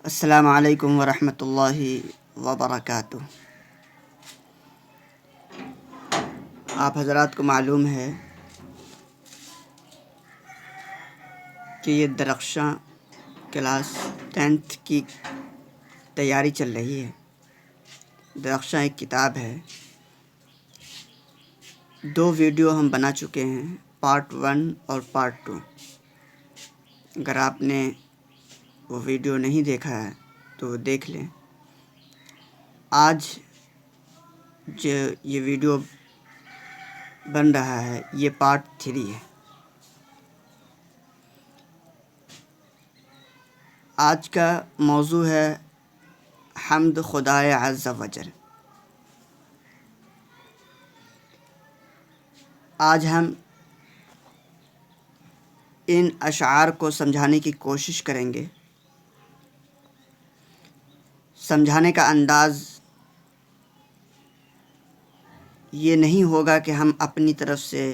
السلام علیکم ورحمۃ اللہ وبرکاتہ۔ آپ حضرات کو معلوم ہے کہ یہ درخشاں کلاس 10th کی تیاری چل رہی ہے۔ درخشاں ایک کتاب ہے، 2 ویڈیو ہم بنا چکے ہیں، پارٹ 1 اور پارٹ 2۔ اگر آپ نے وہ ویڈیو نہیں دیکھا ہے تو دیکھ لیں۔ آج جو یہ ویڈیو بن رہا ہے یہ پارٹ 3 ہے۔ آج کا موضوع ہے حمد خدائے عز و جل۔ آج ہم ان اشعار کو سمجھانے کی کوشش کریں گے۔ سمجھانے کا انداز یہ نہیں ہوگا کہ ہم اپنی طرف سے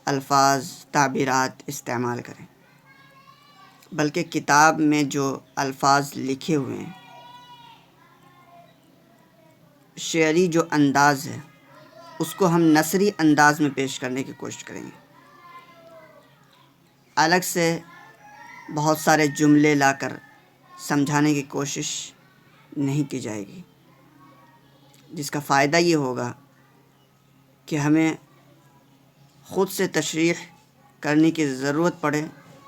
الفاظ تعبیرات استعمال کریں، بلکہ کتاب میں جو الفاظ لکھے ہوئے ہیں، شعری جو انداز ہے، اس کو ہم نثری انداز میں پیش کرنے کی کوشش کریں گے۔ الگ سے بہت سارے جملے لا کر سمجھانے کی کوشش نہیں کی جائے گی، جس کا فائدہ یہ ہوگا کہ ہمیں خود سے تشریح کرنے کی ضرورت پڑے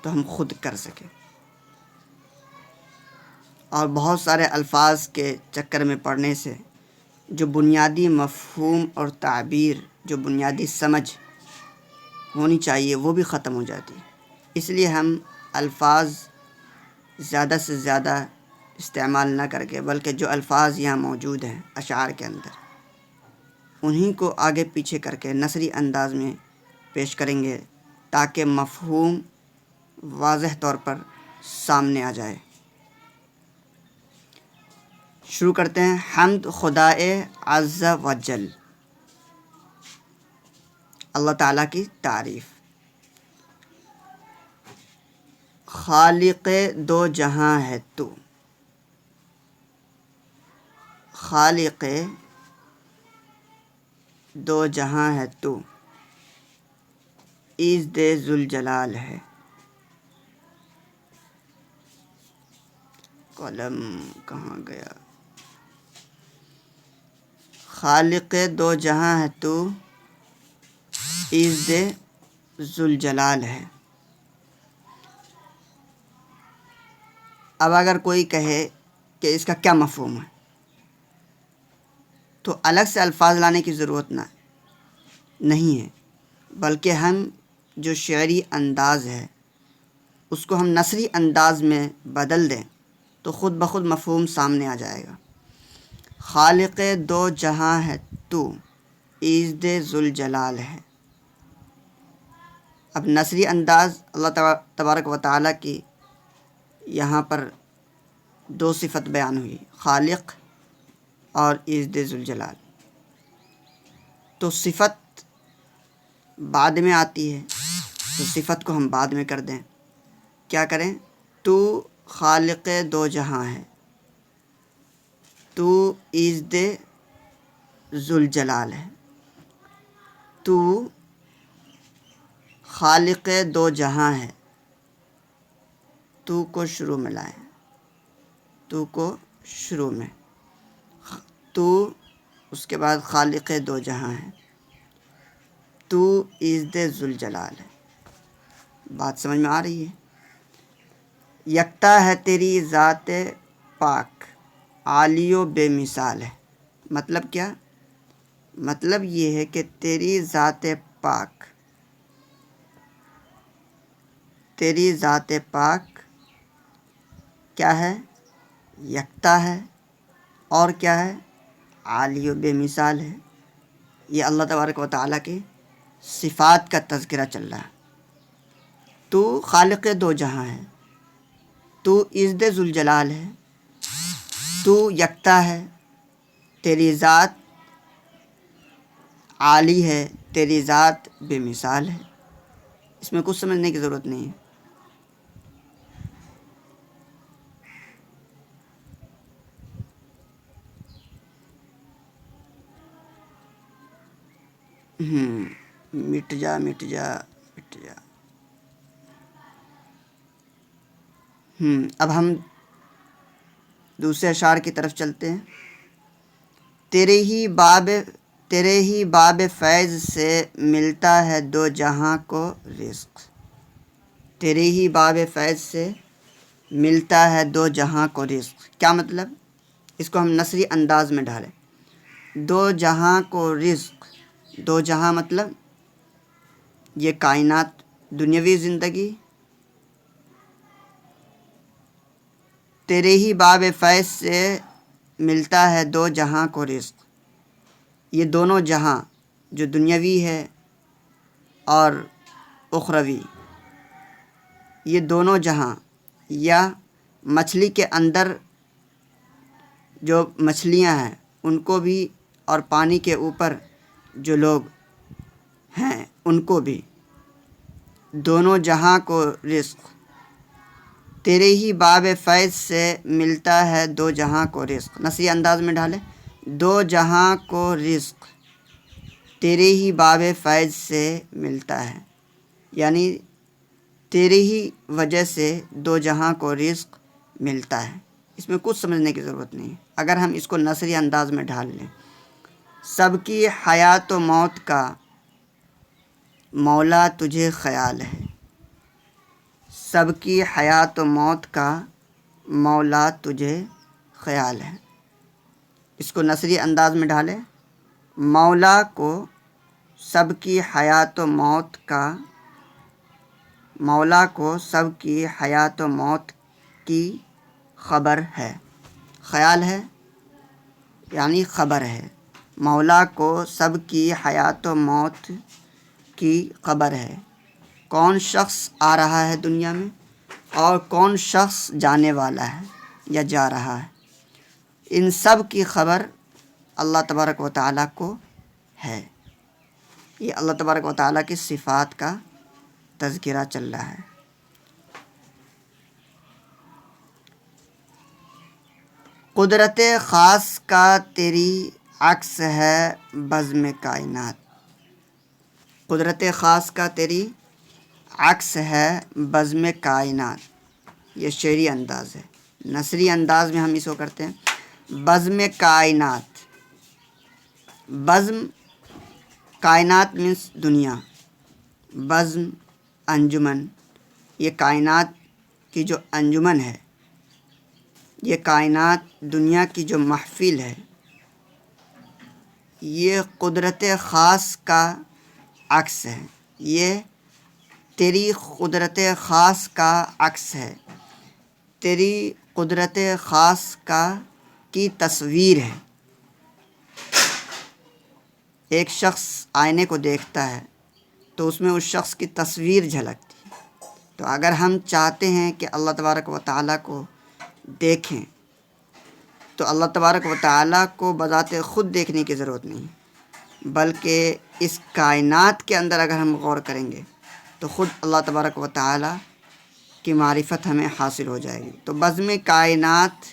تو ہم خود کر سکیں، اور بہت سارے الفاظ کے چکر میں پڑنے سے جو بنیادی مفہوم اور تعبیر، جو بنیادی سمجھ ہونی چاہیے وہ بھی ختم ہو جاتی ہے۔ اس لیے ہم الفاظ زیادہ سے زیادہ استعمال نہ کر کے، بلکہ جو الفاظ یہاں موجود ہیں اشعار کے اندر، انہی کو آگے پیچھے کر کے نثری انداز میں پیش کریں گے، تاکہ مفہوم واضح طور پر سامنے آ جائے۔ شروع کرتے ہیں۔ حمد خدائے عز و جل، اللہ تعالیٰ کی تعریف۔ خالق دو جہاں ہے تو، خالق دو جہاں ہے تو، عزت ذوالجلال ہے۔ قلم کہاں گیا؟ خالق دو جہاں ہے تو، عزت ذوالجلال ہے۔ اب اگر کوئی کہے کہ اس کا کیا مفہوم ہے، تو الگ سے الفاظ لانے کی ضرورت نہیں ہے، بلکہ ہم جو شعری انداز ہے اس کو ہم نثری انداز میں بدل دیں تو خود بخود مفہوم سامنے آ جائے گا۔ خالق دو جہاں ہے تو، عزت ذوالجلال ہے۔ اب نثری انداز اللہ تبارک و تعالیٰ کی یہاں پر 2 صفت بیان ہوئی، خالق اور عزت ذوالجلال۔ تو صفت بعد میں آتی ہے، تو صفت کو ہم بعد میں کر دیں۔ کیا کریں؟ تو خالق دو جہاں ہے، تو عزت ذوالجلال ہے۔ تو خالق دو جہاں ہے، تو کو شروع میں لائیں، تو کو شروع میں، تو اس کے بعد خالق دو جہاں ہے، تو عزت ذوالجلال ہے۔ بات سمجھ میں آ رہی ہے؟ یکتا ہے تیری ذات پاک، عالی و بے مثال ہے۔ مطلب کیا؟ مطلب یہ ہے کہ تیری ذات پاک، تیری ذات پاک کیا ہے؟ یکتا ہے، اور کیا ہے؟ عالی و بے مثال ہے۔ یہ اللہ تبارک و تعالیٰ کی صفات کا تذکرہ چل رہا ہے۔ تو خالق دو جہاں ہے، تو عزت ذوالجلال ہے، تو یکتا ہے، تیری ذات عالی ہے، تیری ذات بے مثال ہے۔ اس میں کچھ سمجھنے کی ضرورت نہیں ہے۔ مٹ جا مٹ جا مٹ جا۔ اب ہم دوسرے اشعار کی طرف چلتے ہیں۔ تیرے ہی باب فیض سے ملتا ہے دو جہاں کو رزق۔ تیرے ہی باب فیض سے ملتا ہے دو جہاں کو رزق، کیا مطلب؟ اس کو ہم نثری انداز میں ڈھالیں۔ دو جہاں کو رزق، دو جہاں مطلب یہ کائنات، دنیاوی زندگی، تیرے ہی باب فیض سے ملتا ہے دو جہاں کو رزق۔ یہ دونوں جہاں جو دنیاوی ہے اور اخروی، یہ دونوں جہاں، یا مچھلی کے اندر جو مچھلیاں ہیں ان کو بھی، اور پانی کے اوپر جو لوگ ہیں ان کو بھی، دونوں جہاں کو رزق۔ تیرے ہی باب فیض سے ملتا ہے دو جہاں کو رزق، نثری انداز میں ڈھالے، دو جہاں کو رزق تیرے ہی باب فیض سے ملتا ہے، یعنی تیرے ہی وجہ سے دو جہاں کو رزق ملتا ہے۔ اس میں کچھ سمجھنے کی ضرورت نہیں، اگر ہم اس کو نثری انداز میں ڈھال لیں۔ سب کی حیات و موت کا مولا تجھے خیال ہے، سب کی حیات و موت کا مولا تجھے خیال ہے۔ اس کو نثری انداز میں ڈھالے، مولا کو سب کی حیات و موت کا، مولا کو سب کی حیات و موت کی خبر ہے، خیال ہے یعنی خبر ہے۔ مولا کو سب کی حیات و موت کی خبر ہے، کون شخص آ رہا ہے دنیا میں اور کون شخص جانے والا ہے یا جا رہا ہے، ان سب کی خبر اللہ تبارک و تعالیٰ کو ہے۔ یہ اللہ تبارک و تعالیٰ کی صفات کا تذکرہ چل رہا ہے۔ قدرت خاص کا تیری عکس ہے بزم کائنات، قدرت خاص کا تیری عکس ہے بزم کائنات، یہ شعری انداز ہے۔ نثری انداز میں ہم اس کو کرتے ہیں بزم کائنات۔ بزم، کائنات مینس دنیا، بزم انجمن، یہ کائنات کی جو انجمن ہے، یہ کائنات دنیا کی جو محفل ہے، یہ قدرت خاص کا عکس ہے، یہ تیری قدرت خاص کا عکس ہے، تیری قدرت خاص کی تصویر ہے۔ ایک شخص آئینے کو دیکھتا ہے تو اس میں اس شخص کی تصویر جھلکتی ہے۔ تو اگر ہم چاہتے ہیں کہ اللہ تبارک و تعالیٰ کو دیکھیں تو اللہ تبارک و تعالیٰ کو بذات خود دیکھنے کی ضرورت نہیں، بلکہ اس کائنات کے اندر اگر ہم غور کریں گے تو خود اللہ تبارک و تعالیٰ کی معرفت ہمیں حاصل ہو جائے گی۔ تو بزم کائنات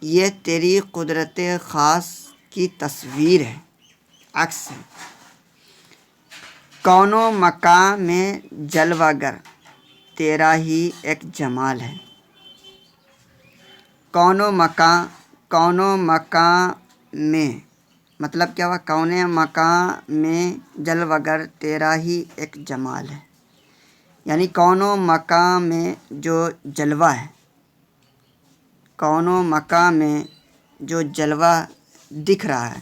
یہ تیری قدرت خاص کی تصویر ہے، عکس ہے۔ کون و مکان میں جلوہ گر تیرا ہی ایک جمال ہے، کون و مکان میں مطلب کیا ہوا؟ کون مکان میں جلوہ گر تیرا ہی ایک جمال ہے، یعنی کون و مکان میں جو جلوہ ہے، کون و مکان میں جو جلوہ دکھ رہا ہے،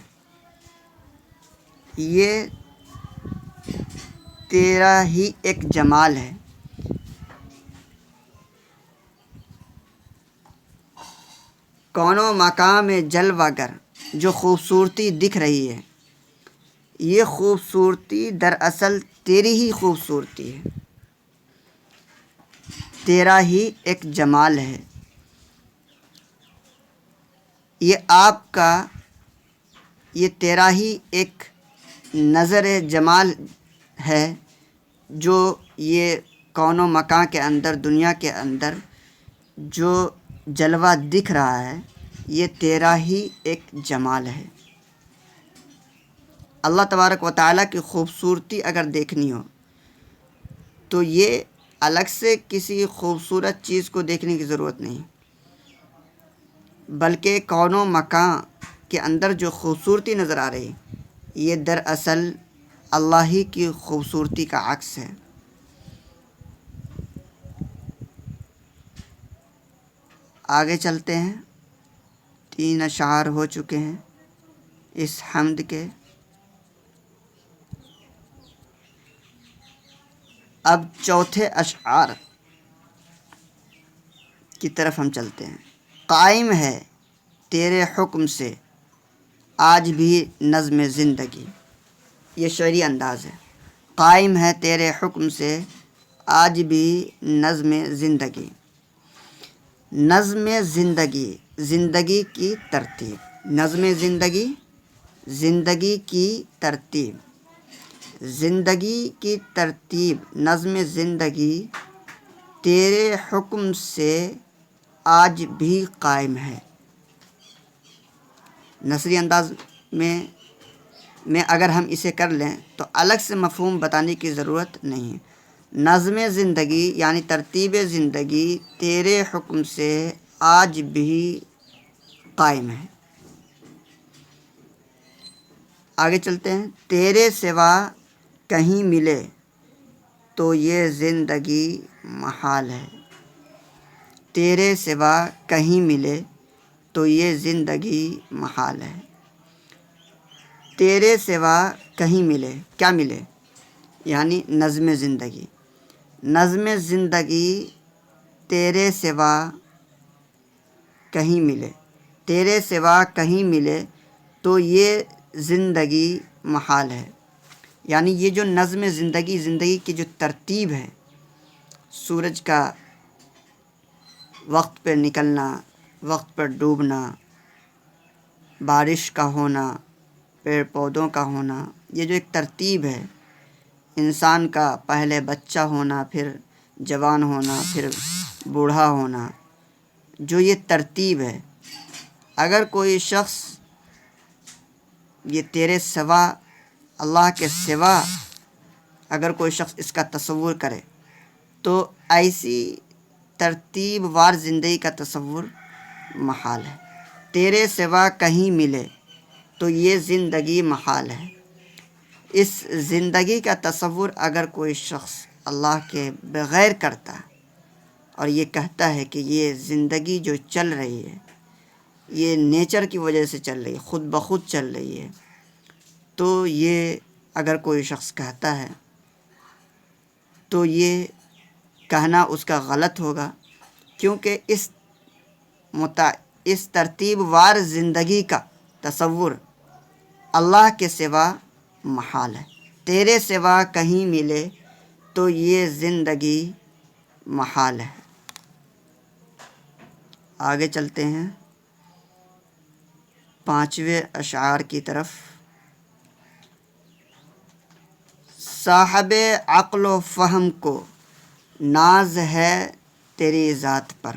یہ تیرا ہی ایک جمال ہے۔ کون و مکان میں جلوہ گر، جو خوبصورتی دکھ رہی ہے، یہ خوبصورتی دراصل تیری ہی خوبصورتی ہے، تیرا ہی ایک جمال ہے۔ یہ آپ کا، یہ تیرا ہی ایک نظر جمال ہے، جو یہ کون و مکان کے اندر، دنیا کے اندر جو جلوہ دکھ رہا ہے، یہ تیرا ہی ایک جمال ہے۔ اللہ تبارک و تعالیٰ کی خوبصورتی اگر دیکھنی ہو تو یہ الگ سے کسی خوبصورت چیز کو دیکھنے کی ضرورت نہیں، بلکہ کون و مکان کے اندر جو خوبصورتی نظر آ رہی یہ دراصل اللہ ہی کی خوبصورتی کا عکس ہے۔ آگے چلتے ہیں، 3 اشعار ہو چکے ہیں اس حمد کے۔ اب چوتھے اشعار کی طرف ہم چلتے ہیں۔ قائم ہے تیرے حکم سے آج بھی نظم زندگی، یہ شعری انداز ہے۔ قائم ہے تیرے حکم سے آج بھی نظم زندگی، نظم زندگی، زندگی کی ترتیب، نظم زندگی، زندگی کی ترتیب، زندگی کی ترتیب، نظم زندگی تیرے حکم سے آج بھی قائم ہے۔ نثری انداز میں اگر ہم اسے کر لیں تو الگ سے مفہوم بتانے کی ضرورت نہیں ہے۔ نظم زندگی یعنی ترتیب زندگی تیرے حکم سے آج بھی قائم ہے۔ آگے چلتے ہیں۔ تیرے سوا کہیں ملے تو یہ زندگی محال ہے، تیرے سوا کہیں ملے تو یہ زندگی محال ہے۔ تیرے سوا کہیں ملے، کیا ملے؟ یعنی نظم زندگی، نظم زندگی تیرے سوا کہیں ملے، تیرے سوا کہیں ملے تو یہ زندگی محال ہے۔ یعنی یہ جو نظم زندگی، زندگی کی جو ترتیب ہے، سورج کا وقت پہ نکلنا، وقت پر ڈوبنا، بارش کا ہونا، پیڑ پودوں کا ہونا، یہ جو ایک ترتیب ہے، انسان کا پہلے بچہ ہونا، پھر جوان ہونا، پھر بوڑھا ہونا، جو یہ ترتیب ہے، اگر کوئی شخص یہ تیرے سوا، اللہ کے سوا اگر کوئی شخص اس کا تصور کرے تو ایسی ترتیب وار زندگی کا تصور محال ہے۔ تیرے سوا کہیں ملے تو یہ زندگی محال ہے۔ اس زندگی کا تصور اگر کوئی شخص اللہ کے بغیر کرتا اور یہ کہتا ہے کہ یہ زندگی جو چل رہی ہے یہ نیچر کی وجہ سے چل رہی ہے، خود بخود چل رہی ہے، تو یہ اگر کوئی شخص کہتا ہے تو یہ کہنا اس کا غلط ہوگا، کیونکہ اس ترتیب وار زندگی کا تصور اللہ کے سوا محال ہے۔ تیرے سوا کہیں ملے تو یہ زندگی محال ہے۔ آگے چلتے ہیں 5ویں اشعار کی طرف۔ صاحب عقل و فہم کو ناز ہے تیری ذات پر،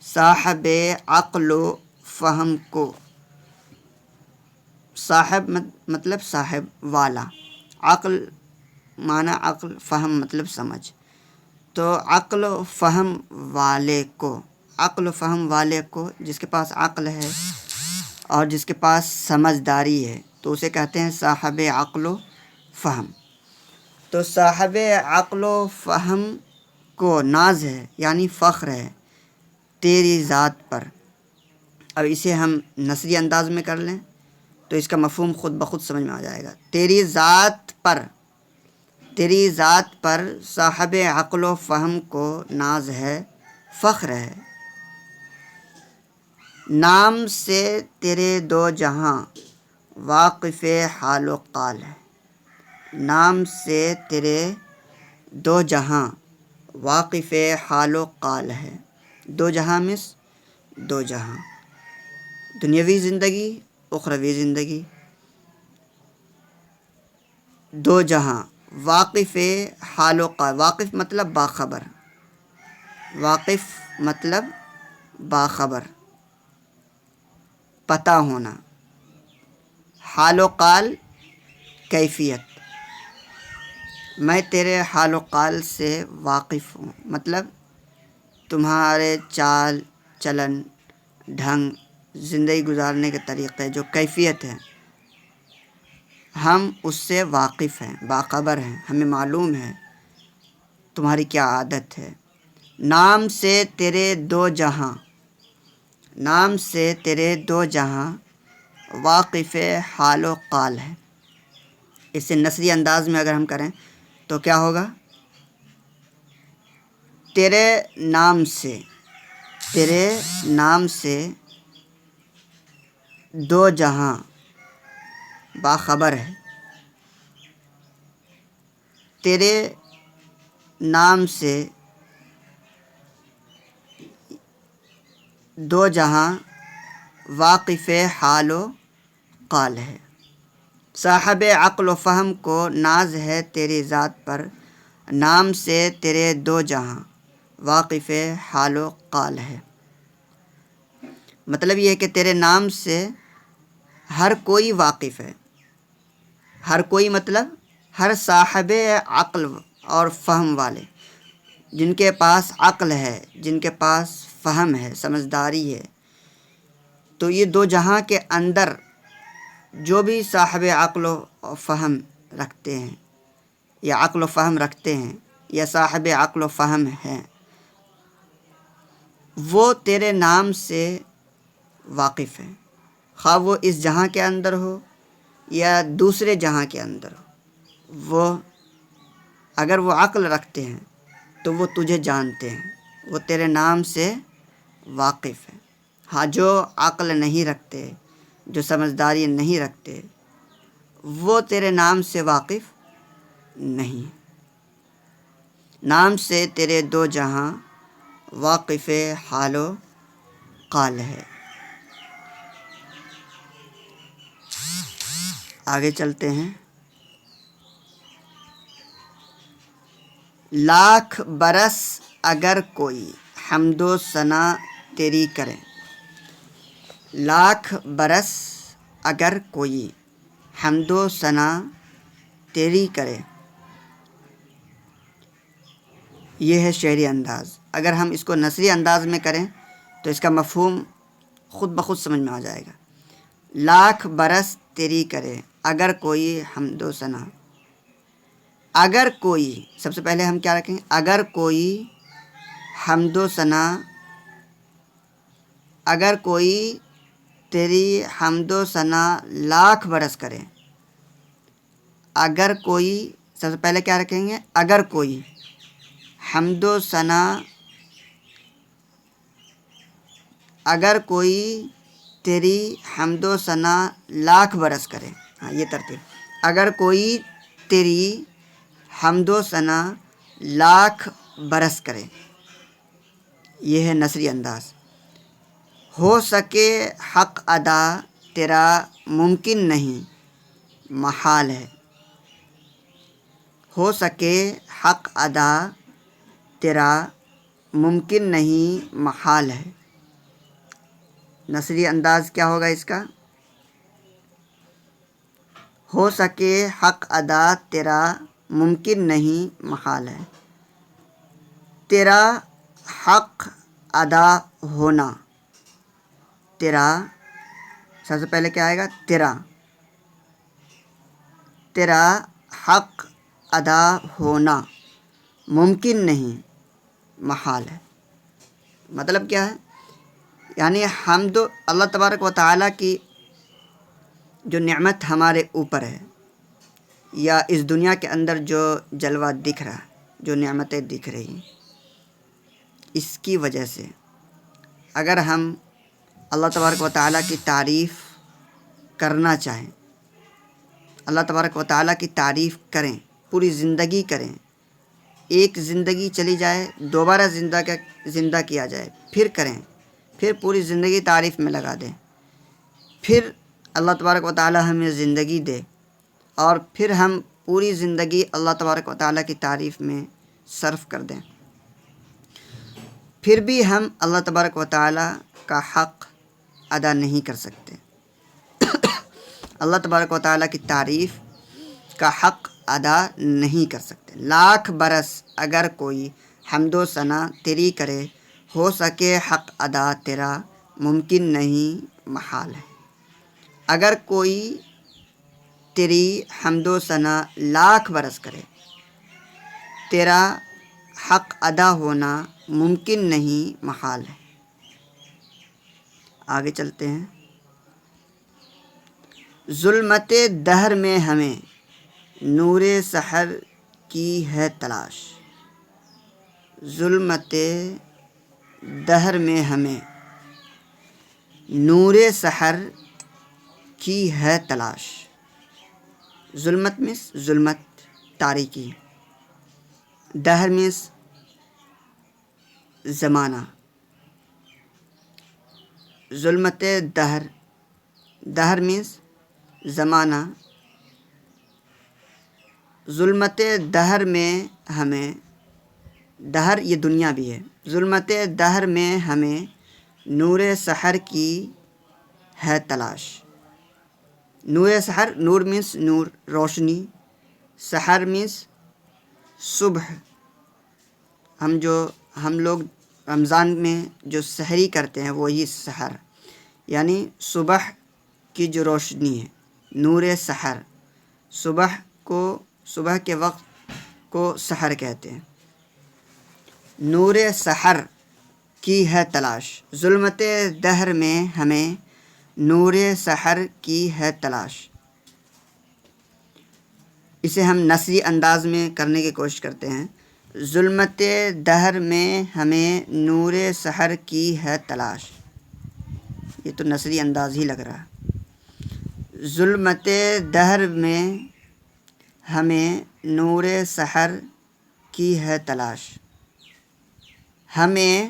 صاحب عقل و فہم کو، صاحب مطلب صاحب، والا، عقل معنی عقل، فہم مطلب سمجھ، تو عقل و فہم والے کو، عقل و فہم والے کو، جس کے پاس عقل ہے اور جس کے پاس سمجھداری ہے تو اسے کہتے ہیں صاحب عقل و فہم۔ تو صاحب عقل و فہم کو ناز ہے یعنی فخر ہے تیری ذات پر۔ اب اسے ہم نثری انداز میں کر لیں تو اس کا مفہوم خود بخود سمجھ میں آ جائے گا۔ تیری ذات پر، تیری ذات پر صاحب عقل و فہم کو ناز ہے، فخر ہے۔ نام سے تیرے دو جہاں واقف حال و قال ہے، نام سے تیرے دو جہاں واقف حال و قال ہے۔ دو جہاں مس دو جہاں، دنیاوی زندگی، اخروی زندگی، دو جہاں، واقف حال و قال، واقف مطلب باخبر، واقف مطلب باخبر، پتہ ہونا، حال و قال کیفیت، میں تیرے حال و قال سے واقف ہوں، مطلب تمہارے چال چلن، ڈھنگ، زندگی گزارنے کے طریقے، جو کیفیت ہے ہم اس سے واقف ہیں، باخبر ہیں، ہمیں معلوم ہے تمہاری کیا عادت ہے۔ نام سے تیرے دو جہاں، نام سے تیرے دو جہاں واقف حال و قال ہے۔ اسے نثری انداز میں اگر ہم کریں تو کیا ہوگا؟ تیرے نام سے، تیرے نام سے دو جہاں باخبر ہے، تیرے نام سے دو جہاں واقف حال و قال ہے۔ صاحب عقل و فہم کو ناز ہے تیری ذات پر، نام سے تیرے دو جہاں واقف حال و قال ہے۔ مطلب یہ ہے کہ تیرے نام سے ہر کوئی واقف ہے، ہر کوئی مطلب ہر صاحب عقل اور فہم والے، جن کے پاس عقل ہے، جن کے پاس فہم ہے، سمجھداری ہے، تو یہ دو جہاں کے اندر جو بھی صاحب عقل و فہم رکھتے ہیں یا عقل و فہم رکھتے ہیں یا صاحب عقل و فہم ہیں، وہ تیرے نام سے واقف ہیں، خواہ وہ اس جہاں کے اندر ہو یا دوسرے جہاں کے اندر ہو۔ وہ اگر وہ عقل رکھتے ہیں تو وہ تجھے جانتے ہیں، وہ تیرے نام سے واقف ہیں۔ ہاں، جو عقل نہیں رکھتے، جو سمجھداری نہیں رکھتے، وہ تیرے نام سے واقف نہیں۔ نام سے تیرے دو جہاں واقف حال و قال ہے۔ آگے چلتے ہیں۔ لاکھ برس اگر کوئی حمد و ثنا تیری کرے، لاکھ برس اگر کوئی حمد و ثنا تیری کرے، یہ ہے شعری انداز۔ اگر ہم اس کو نثری انداز میں کریں تو اس کا مفہوم خود بخود سمجھ میں آ جائے گا۔ لاکھ برس تیری کرے اگر کوئی حمد و ثنا، اگر کوئی، سب سے پہلے ہم کیا رکھیں؟ اگر کوئی حمد و ثنا، اگر کوئی تیری حمد و ثنا لاکھ برس کرے، اگر کوئی، سب سے پہلے کیا رکھیں گے؟ اگر کوئی حمد و ثنا، اگر کوئی تیری حمد و ثنا لاکھ برس کرے، ہاں یہ ترتیب، اگر کوئی تیری حمد و ثنا لاکھ برس کرے، یہ ہے نثری انداز۔ ہو سکے حق ادا تیرا ممکن نہیں محال ہے، ہو سکے حق ادا تیرا ممکن نہیں محال ہے۔ نثری انداز کیا ہوگا اس کا؟ ہو سکے حق ادا تیرا ممکن نہیں محال ہے، تیرا حق ادا ہونا، تیرا، سب سے پہلے کیا آئے گا؟ تیرا، تیرا حق ادا ہونا ممکن نہیں محال ہے۔ مطلب کیا ہے؟ یعنی حمد اللہ تبارک و تعالیٰ کی جو نعمت ہمارے اوپر ہے، یا اس دنیا کے اندر جو جلوہ دکھ رہا ہے، جو نعمتیں دکھ رہی ہیں، اس کی وجہ سے اگر ہم اللہ تبارک و تعالیٰ کی تعریف کرنا چاہیں، اللہ تبارک و تعالیٰ کی تعریف کریں، پوری زندگی کریں، ایک زندگی چلی جائے، دوبارہ زندہ کیا جائے، پھر کریں، پھر پوری زندگی تعریف میں لگا دیں، پھر اللہ تبارک و تعالیٰ ہمیں زندگی دے، اور پھر ہم پوری زندگی اللہ تبارک و تعالیٰ کی تعریف میں صرف کر دیں، پھر بھی ہم اللہ تبارک و تعالیٰ کا حق ادا نہیں کر سکتے۔ اللہ تبارک و تعالیٰ کی تعریف کا حق ادا نہیں کر سکتے۔ لاکھ برس اگر کوئی حمد و ثنا تیری کرے، ہو سکے حق ادا تیرا ممکن نہیں محال ہے۔ اگر کوئی تیری حمد و ثنا لاکھ برس کرے، تیرا حق ادا ہونا ممکن نہیں محال ہے۔ آگے چلتے ہیں۔ ظلمت دہر میں ہمیں نور سحر کی ہے تلاش، ظلمت دہر میں ہمیں نور سحر کی ہے تلاش۔ ظلمت میں ظلمت تاریکی، دہر میں زمانہ، ظلمت دہر، دہر میں زمانہ، ظلمت دہر میں ہمیں، دہر یہ دنیا بھی ہے، ظلمت دہر میں ہمیں نور سحر کی ہے تلاش۔ نور سحر، نور مینس نور روشنی، سحر مینس صبح۔ ہم لوگ رمضان میں جو سحری کرتے ہیں وہی سحر، یعنی صبح کی جو روشنی ہے، نور سحر۔ صبح کے وقت کو سحر کہتے ہیں۔ نور سحر کی ہے تلاش، ظلمت دہر میں ہمیں نور سحر کی ہے تلاش۔ اسے ہم نثری انداز میں کرنے کی کوشش کرتے ہیں۔ ظلمت دہر میں ہمیں نور سحر کی ہے تلاش، یہ تو نثری انداز ہی لگ رہا ہے۔ ظلمت دہر میں ہمیں نور سحر کی ہے تلاش، ہمیں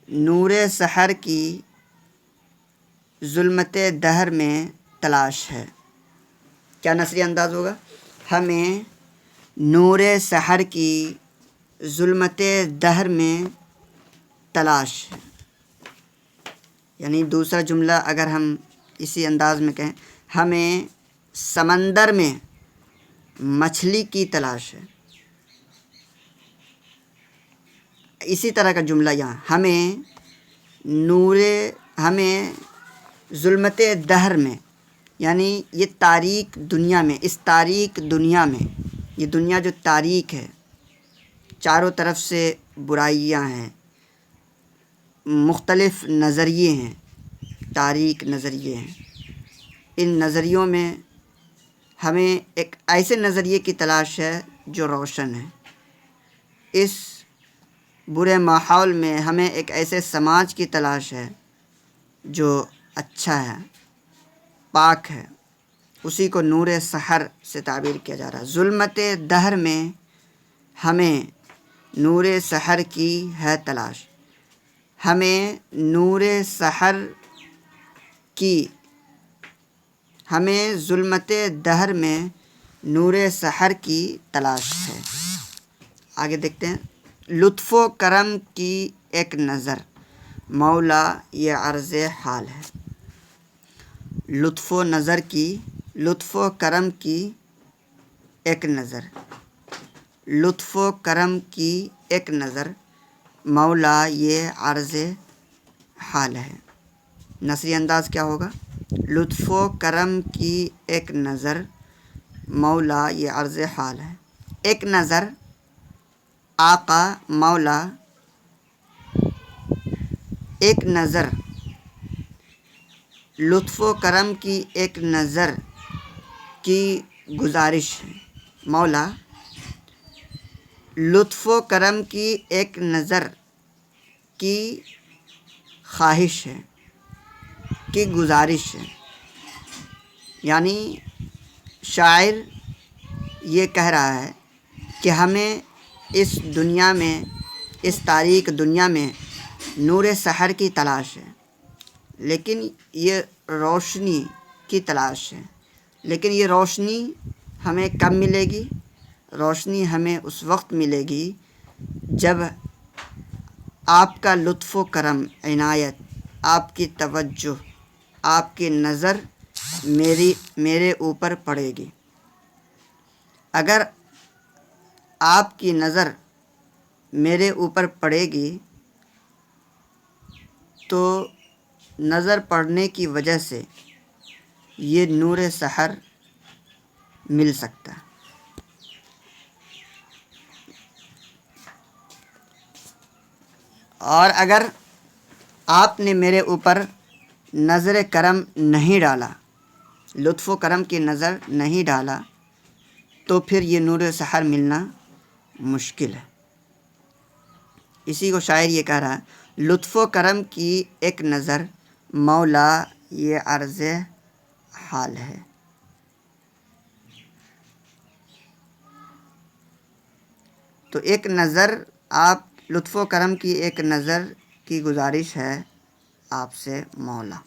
نور سحر کی ظلمت دہر میں تلاش ہے۔ کیا نثری انداز ہوگا؟ ہمیں نور سحر کی ظلمت دہر میں تلاش ہے۔ یعنی دوسرا جملہ اگر ہم اسی انداز میں کہیں، ہمیں سمندر میں مچھلی کی تلاش ہے۔ اسی طرح کا جملہ یہاں، ہمیں ظلمت دہر میں، یعنی یہ تاریک دنیا میں، اس تاریک دنیا میں، یہ دنیا جو تاریک ہے، چاروں طرف سے برائیاں ہیں، مختلف نظریے ہیں، تاریک نظریے ہیں، ان نظریوں میں ہمیں ایک ایسے نظریے کی تلاش ہے جو روشن ہے۔ اس برے ماحول میں ہمیں ایک ایسے سماج کی تلاش ہے جو اچھا ہے، پاک ہے، اسی کو نور سحر سے تعبیر کیا جا رہا ہے۔ ظلمت دہر میں ہمیں نور سحر کی ہے تلاش، ہمیں نور سحر کی، ہمیں ظلمت دہر میں نور سحر کی تلاش ہے۔ آگے دیکھتے ہیں۔ لطف و کرم کی ایک نظر، مولا یہ عرض حال ہے۔ لطف و کرم کی ایک نظر، لطف و کرم کی ایک نظر، مولا یہ عرض حال ہے۔ نثری انداز کیا ہوگا؟ لطف و کرم کی ایک نظر، مولا یہ عرض حال ہے۔ ایک نظر، آقا مولا، ایک نظر، لطف و کرم کی ایک نظر کی گزارش ہے۔ مولا لطف و کرم کی ایک نظر کی خواہش ہے، کی گزارش ہے۔ یعنی شاعر یہ کہہ رہا ہے کہ ہمیں اس دنیا میں، اس تاریک دنیا میں نور سحر کی تلاش ہے، لیکن یہ روشنی کی تلاش ہے۔ لیکن یہ روشنی ہمیں کب ملے گی؟ روشنی ہمیں اس وقت ملے گی جب آپ کا لطف و کرم، عنایت، آپ کی توجہ، آپ کی نظر میرے اوپر پڑے گی۔ اگر آپ کی نظر میرے اوپر پڑے گی تو نظر پڑنے کی وجہ سے یہ نور سحر مل سکتا ہے. اور اگر آپ نے میرے اوپر نظر کرم نہیں ڈالا، لطف و کرم کی نظر نہیں ڈالا، تو پھر یہ نور سحر ملنا مشکل ہے. اسی کو شاعر یہ کہہ رہا ہے، لطف و کرم کی ایک نظر مولا یہ عرض حال ہے. تو ایک نظر آپ، لطف و کرم کی ایک نظر کی گزارش ہے آپ سے مولا.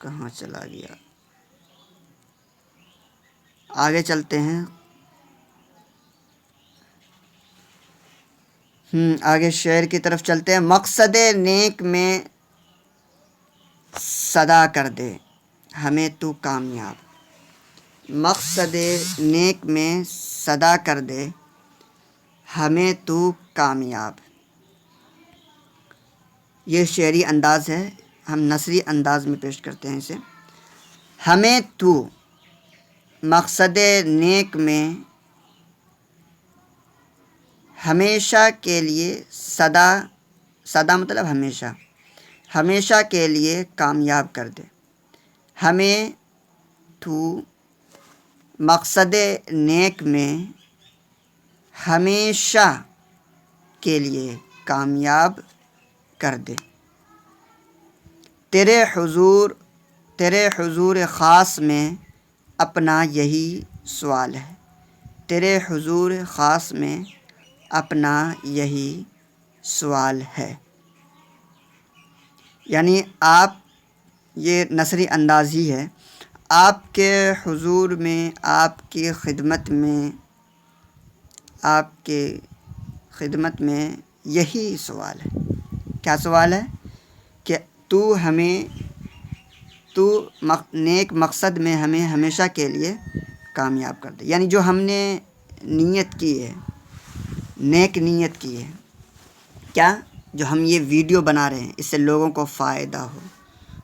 کہاں چلا گیا؟ آگے چلتے ہیں. آگے شعر کی طرف چلتے ہیں. مقصد نیک میں صدا کر دے ہمیں تو کامیاب. مقصد نیک میں صدا کر دے ہمیں تو کامیاب. یہ شعری انداز ہے، ہم نثری انداز میں پیش کرتے ہیں اسے. ہمیں تو مقصد نیک میں ہمیشہ کے لیے صدا مطلب ہمیشہ، ہمیشہ کے لیے کامیاب کر دے. ہمیں تو مقصد نیک میں ہمیشہ کے لیے کامیاب کر دے. تیرے حضور خاص میں اپنا یہی سوال ہے. تیرے حضور خاص میں اپنا یہی سوال ہے. یعنی آپ، یہ نثری انداز ہی ہے، آپ کے حضور میں، آپ کی خدمت میں یہی سوال ہے. کیا سوال ہے؟ کہ تو نیک مقصد میں ہمیں ہمیشہ کے لیے کامیاب کر دے. یعنی جو ہم نے نیت کی ہے، نیک نیت کی ہے، کیا؟ جو ہم یہ ویڈیو بنا رہے ہیں اس سے لوگوں کو فائدہ ہو،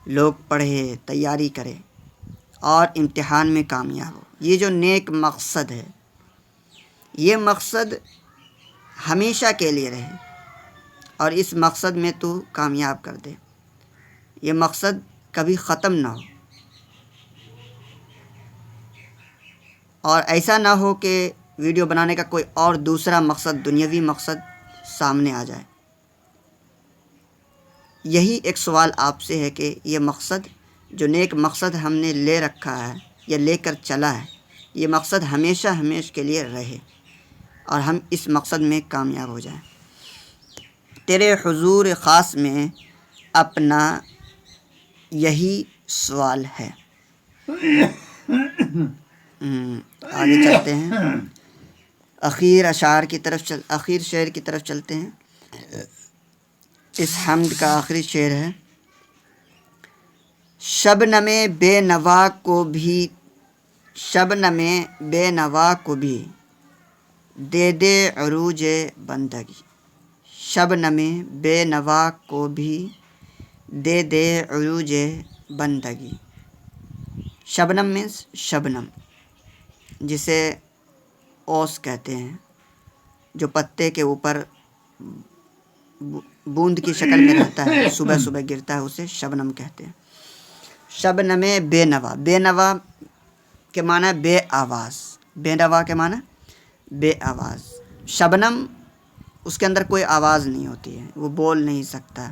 لوگ پڑھے، تیاری کرے اور امتحان میں کامیاب ہو. یہ جو نیک مقصد ہے، یہ مقصد ہمیشہ کے لیے رہے اور اس مقصد میں تو کامیاب کر دے. یہ مقصد کبھی ختم نہ ہو، اور ایسا نہ ہو کہ ویڈیو بنانے کا کوئی اور دوسرا مقصد، دنیاوی مقصد سامنے آ جائے. یہی ایک سوال آپ سے ہے کہ یہ مقصد، جو نیک مقصد ہم نے لے رکھا ہے یا لے کر چلا ہے، یہ مقصد ہمیشہ کے لیے رہے اور ہم اس مقصد میں کامیاب ہو جائیں. تیرے حضور خاص میں اپنا یہی سوال ہے. آگے چلتے ہیں. اخیر شعر کی طرف چلتے ہیں. اس حمد کا آخری شعر ہے. شبنم بے نوا کو بھی دے دے عروج بندگی. شبنم بے نوا کو بھی دے دے عروج بندگی. شبنم مینس شبنم، جسے اوس کہتے ہیں، جو پتے کے اوپر بوند کی شکل میں رہتا ہے، صبح صبح گرتا ہے، اسے شبنم کہتے ہیں. شبنم بے نوا، بے نوا کے معنی بے آواز. بے نوا کے معنی بے آواز. شبنم، اس کے اندر کوئی آواز نہیں ہوتی ہے، وہ بول نہیں سکتا،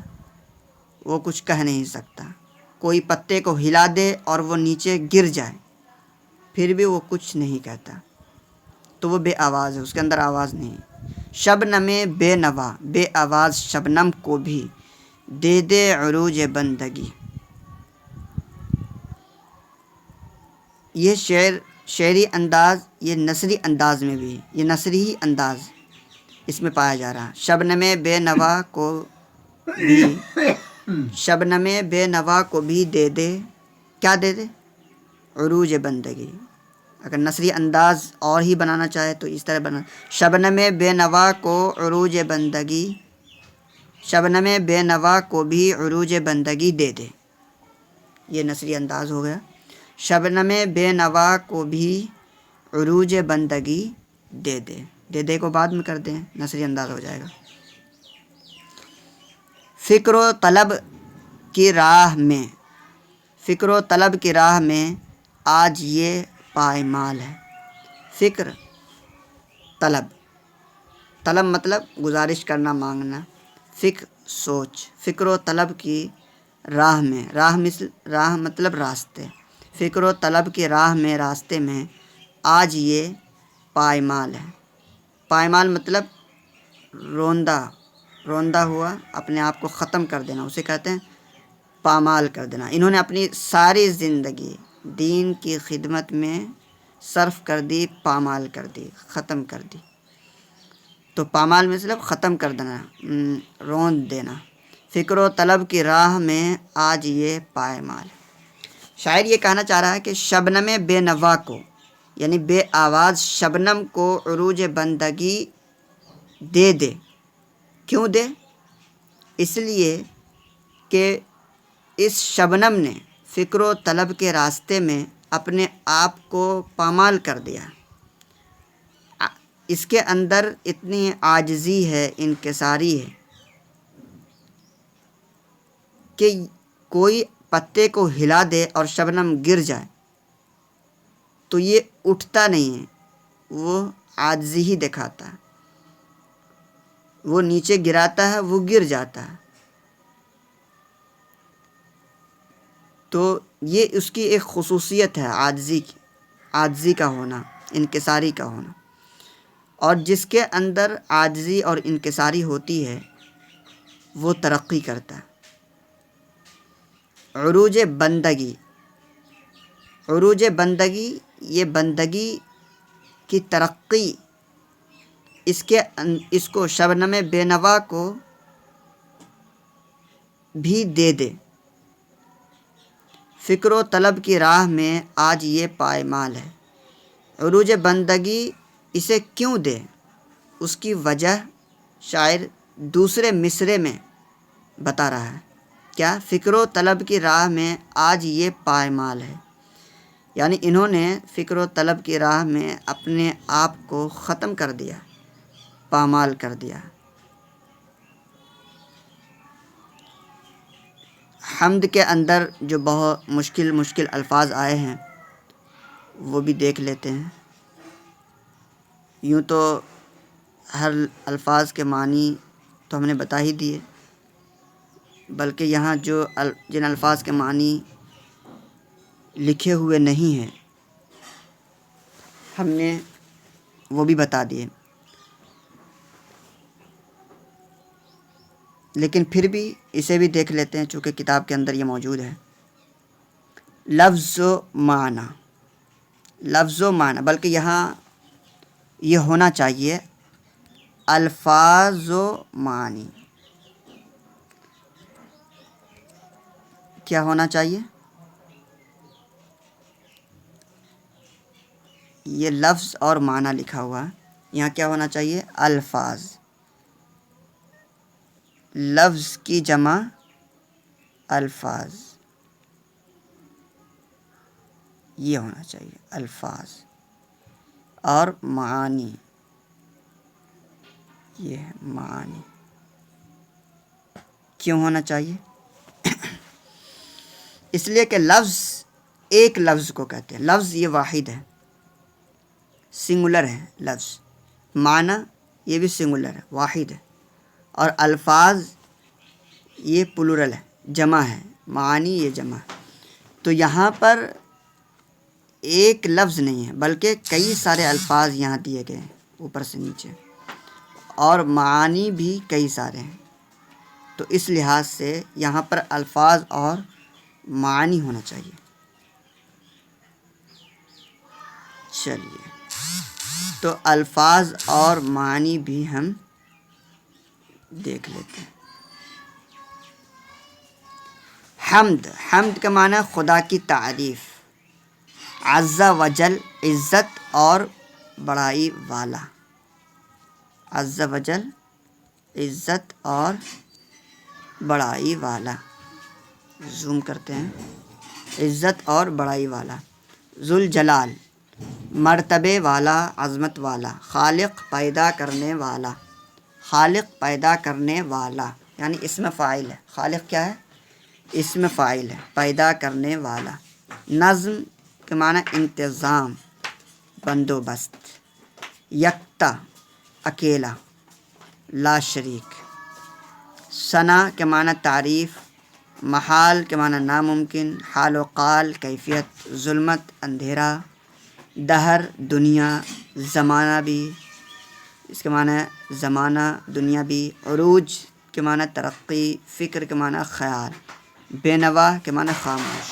وہ کچھ کہہ نہیں سکتا. کوئی پتے کو ہلا دے اور وہ نیچے گر جائے پھر بھی وہ کچھ نہیں کہتا، تو وہ بے آواز ہے، اس کے اندر آواز نہیں. شبنم بے نوا، بے آواز شبنم کو بھی دے دے عروج بندگی. یہ شعری انداز، یہ نثری انداز میں بھی، یہ نثری ہی انداز اس میں پایا جا رہا ہے. شبنم بے نوا کو بھی دے دے کیا دے دے؟ عروج بندگی۔ اگر نثری انداز اور ہی بنانا چاہے تو اس طرح بنا، شبنم بے نوا کو عروج بندگی، شبنم بے نوا کو بھی عروج بندگی دے دے، یہ نثری انداز ہو گیا۔ شبنم بے نوا کو بھی عروج بندگی دے دے، دے دے کو بعد میں کر دیں، نثری انداز ہو جائے گا۔ فکر و طلب کی راہ میں، فکر و طلب کی راہ میں آج یہ پائمال ہے۔ فکر، طلب، طلب مطلب گزارش کرنا، مانگنا، فکر سوچ، فکر و طلب کی راہ میں، راہ مطلب راستے، فکر و طلب کی راہ میں، راستے میں آج یہ پائمال ہے۔ پائمال مطلب روندہ ہوا، اپنے آپ کو ختم کر دینا، اسے کہتے ہیں پامال کر دینا۔ انہوں نے اپنی ساری زندگی دین کی خدمت میں صرف کر دی، پامال کر دی، ختم کر دی۔ تو پامال مطلب ختم کر دینا، روند دینا۔ فکر و طلب کی راہ میں آج یہ پائمال۔ شاعر یہ کہنا چاہ رہا ہے کہ شبنم بے نوا کو، یعنی بے آواز شبنم کو عروج بندگی دے دے۔ کیوں دے؟ اس لیے کہ اس شبنم نے فکر و طلب کے راستے میں اپنے آپ کو پامال کر دیا۔ اس کے اندر اتنی عاجزی ہے، انکساری ہے کہ کوئی پتے کو ہلا دے اور شبنم گر جائے تو یہ اٹھتا نہیں ہے، وہ عاجزی ہی دکھاتا ہے، وہ نیچے گراتا ہے، وہ گر جاتا ہے۔ تو یہ اس کی ایک خصوصیت ہے، عاجزی کا ہونا، انکساری کا ہونا۔ اور جس کے اندر عاجزی اور انکساری ہوتی ہے وہ ترقی کرتا ہے۔ عروج بندگی، عروج بندگی، یہ بندگی کی ترقی اس کو شبنم بے نوا کو بھی دے دے۔ فکر و طلب کی راہ میں آج یہ پائمال ہے۔ عروج بندگی اسے کیوں دے؟ اس کی وجہ شاعر دوسرے مصرعے میں بتا رہا ہے۔ کیا؟ فکر و طلب کی راہ میں آج یہ پائمال ہے، یعنی انہوں نے فکر و طلب کی راہ میں اپنے آپ کو ختم کر دیا، پامال کر دیا۔ حمد کے اندر جو بہت مشکل الفاظ آئے ہیں وہ بھی دیکھ لیتے ہیں۔ یوں تو ہر الفاظ کے معنی تو ہم نے بتا ہی دیے، بلکہ یہاں جن الفاظ کے معنی لکھے ہوئے نہیں ہیں ہم نے وہ بھی بتا دیے، لیکن پھر بھی اسے بھی دیکھ لیتے ہیں چونکہ کتاب کے اندر یہ موجود ہے۔ لفظ و معنی، لفظ و معنی، بلکہ یہاں یہ ہونا چاہیے الفاظ و معنی۔ کیا ہونا چاہیے؟ یہ لفظ اور معنی لکھا ہوا ہے، یہاں کیا ہونا چاہیے؟ الفاظ، لفظ کی جمع الفاظ، یہ ہونا چاہیے الفاظ، اور معانی، یہ ہے معانی۔ کیوں ہونا چاہیے؟ اس لیے کہ لفظ ایک لفظ کو کہتے ہیں، لفظ یہ واحد ہے، سنگولر ہے لفظ، معنی یہ بھی سنگولر ہے، واحد ہے، اور الفاظ یہ پلورل ہے، جمع ہے، معانی یہ جمع ہے۔ تو یہاں پر ایک لفظ نہیں ہے بلکہ کئی سارے الفاظ یہاں دیے گئے ہیں اوپر سے نیچے، اور معانی بھی کئی سارے ہیں۔ تو اس لحاظ سے یہاں پر الفاظ اور معانی ہونا چاہیے۔ چلیے، تو الفاظ اور معانی بھی ہم دیکھ لیتے ہیں۔ حمد، حمد کا معنی خدا کی تعریف، عز و جل عزت اور بڑائی والا، عز و جل عزت اور بڑائی والا، زوم کرتے ہیں، عزت اور بڑائی والا، ذوالجلال مرتبے والا، عظمت والا، خالق پیدا کرنے والا، خالق پیدا کرنے والا یعنی اسم فاعل ہے، خالق کیا ہے؟ اسم فاعل ہے، پیدا کرنے والا، نظم کے معنی انتظام، بندوبست، یکتا اکیلا، لا شریک، ثنا کے معنی تعریف، محال کے معنی ناممکن، حال و قال کیفیت، ظلمت اندھیرا، دہر دنیا، زمانہ بھی، اس کے معنی زمانہ دنیا بھی، عروج کے معنی ترقی، فکر کے معنی خیال، بے نوا کے معنی خاموش،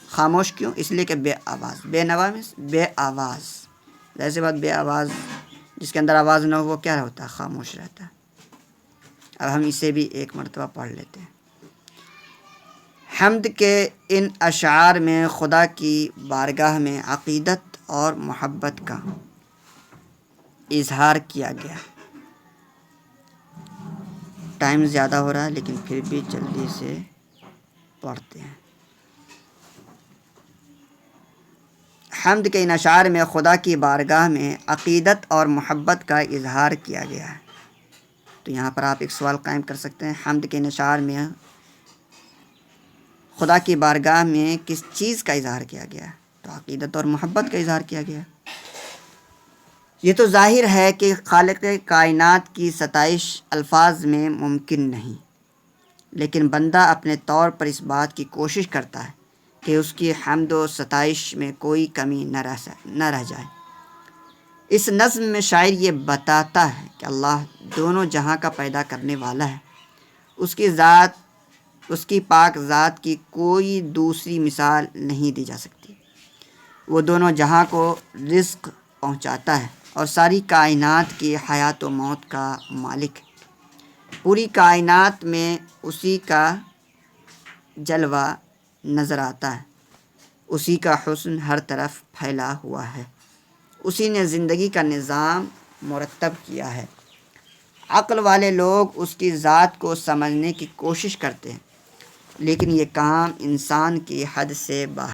خاموش کیوں؟ اس لیے کہ بے آواز، بے نوا میں بے آواز، ایسی بات بے آواز جس کے اندر آواز نہ ہو وہ کیا ہوتا ہے؟ خاموش رہتا ہے۔ اب ہم اسے بھی ایک مرتبہ پڑھ لیتے ہیں۔ حمد کے ان اشعار میں خدا کی بارگاہ میں عقیدت اور محبت کا اظہار کیا گیا۔ ٹائم زیادہ ہو رہا ہے لیکن پھر بھی جلدی سے پڑھتے ہیں۔ حمد کے ان اشعار میں خدا کی بارگاہ میں عقیدت اور محبت کا اظہار کیا گیا ہے۔ تو یہاں پر آپ ایک سوال قائم کر سکتے ہیں، حمد کے ان اشعار میں خدا کی بارگاہ میں کس چیز کا اظہار کیا گیا ہے؟ تو عقیدت اور محبت کا اظہار کیا گیا ہے۔ یہ تو ظاہر ہے کہ خالق کائنات کی ستائش الفاظ میں ممکن نہیں، لیکن بندہ اپنے طور پر اس بات کی کوشش کرتا ہے کہ اس کی حمد و ستائش میں کوئی کمی نہ رہ جائے۔ اس نظم میں شاعر یہ بتاتا ہے کہ اللہ دونوں جہاں کا پیدا کرنے والا ہے، اس کی پاک ذات کی کوئی دوسری مثال نہیں دی جا سکتی۔ وہ دونوں جہاں کو رزق پہنچاتا ہے اور ساری کائنات کی حیات و موت کا مالک ہے۔ پوری کائنات میں اسی کا جلوہ نظر آتا ہے، اسی کا حسن ہر طرف پھیلا ہوا ہے، اسی نے زندگی کا نظام مرتب کیا ہے۔ عقل والے لوگ اس کی ذات کو سمجھنے کی کوشش کرتے ہیں، لیکن یہ کام انسان کی حد سے باہر